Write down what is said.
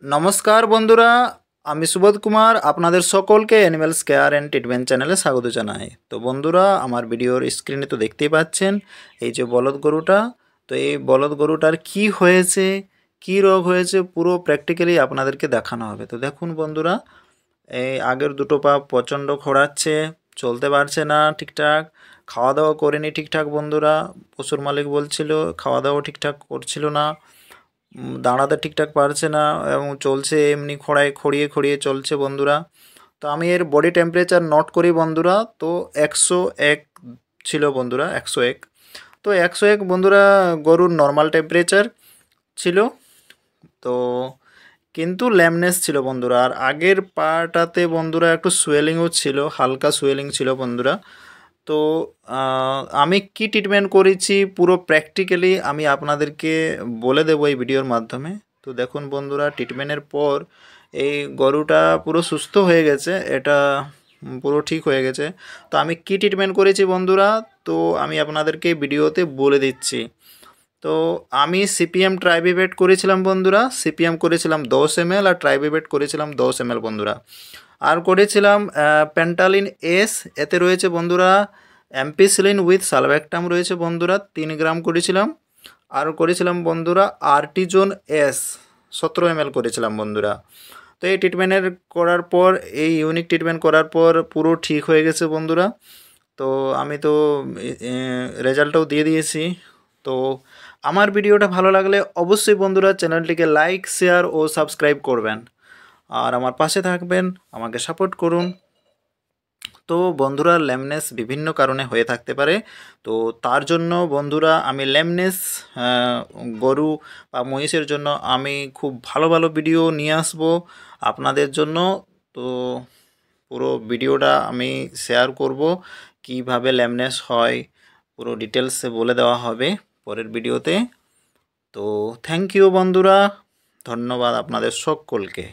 नमस्कार बंधुरा आमी सुबोध कुमार आपनादेर सकलके एनिमेल्स केयार एंड ट्रिटमेंट चैनेले स्वागत जानाई। तो बंधुरा आमार भिडियोर स्क्रिने तो देखतेई पाच्छेन এই যে বলদ গরুটা। তো এই বলদ গরুটার কি হয়েছে কি রোগ হয়েছে পুরো প্র্যাকটিক্যালি আপনাদেরকে দেখানো হবে। তো দেখুন বন্ধুরা, এই আগের দুটো পা প্রচণ্ড খোঁড়াচ্ছে, চলতে পারছে না ঠিকঠাক, খাওয়া দাওয়া করেনি ঠিকঠাক। বন্ধুরা পশুর মালিক বলছিল খাওয়া দাওয়া ঠিকঠাক করছিল না, দাঁড়াতে ঠিকঠাক পারছে না এবং চলছে এমনি খড়িয়ে খড়িয়ে চলছে বন্ধুরা। তো আমি এর বডি টেম্পারেচার নোট করি বন্ধুরা, তো 101 ছিল বন্ধুরা, 101। তো 101 বন্ধুরা গরুর নর্মাল টেম্পারেচার ছিল। তো কিন্তু ল্যামনেস ছিল বন্ধুরা, আর আগের পাটাতে বন্ধুরা একটু সোয়েলিংও ছিল, হালকা সোয়েলিং ছিল বন্ধুরা। তো আমি কি ট্রিটমেন্ট করেছি পুরো প্র্যাকটিক্যালি আমি আপনাদেরকে বলে দেবো এই ভিডিওর মাধ্যমে। তো দেখুন বন্ধুরা, ট্রিটমেন্টের পর এই গরুটা পুরো সুস্থ হয়ে গেছে, এটা পুরো ঠিক হয়ে গেছে। তো আমি কি ট্রিটমেন্ট করেছি বন্ধুরা, তো আমি আপনাদেরকে ভিডিওতে বলে দিচ্ছি। তো আমি সিপিএম ট্রাইভিভেট করেছিলাম বন্ধুরা, সিপিএম করেছিলাম 10 ml আর ট্রাইভিভেট করেছিলাম 10 ml বন্ধুরা। আর করেছিলাম পেন্টালিন এস, এতে রয়েছে বন্ধুরা অ্যাম্পিসিলিন উইথ সালভ্যাক্টাম রয়েছে বন্ধুরা 3 গ্রাম করেছিলাম। আর করেছিলাম বন্ধুরা আর্টিজোন এস 17 ml করেছিলাম বন্ধুরা। তো এই ট্রিটমেন্টের করার পর, এই ইউনিক ট্রিটমেন্ট করার পর পুরো ঠিক হয়ে গেছে বন্ধুরা। তো আমি তো রেজাল্টটাও দিয়ে দিয়েছি। তো আমার ভিডিওটা ভালো লাগলে অবশ্যই বন্ধুরা চ্যানেলটিকে লাইক, শেয়ার ও সাবস্ক্রাইব করবেন, আর আমার পাশে থাকবেন, আমাকে সাপোর্ট করুন। তো বন্ধুরা ল্যামনেস বিভিন্ন কারণে হয়ে থাকতে পারে, তো তার জন্য বন্ধুরা আমি ল্যামনেস গরু বা মহিষের জন্য আমি খুব ভালো ভালো ভিডিও নিয়ে আসব আপনাদের জন্য। তো পুরো ভিডিওটা আমি শেয়ার করব, কিভাবে ল্যামনেস হয় পুরো ডিটেলসে বলে দেওয়া হবে পরের ভিডিওতে। তো থ্যাংক ইউ বন্ধুরা, ধন্যবাদ আপনাদের সকলকে।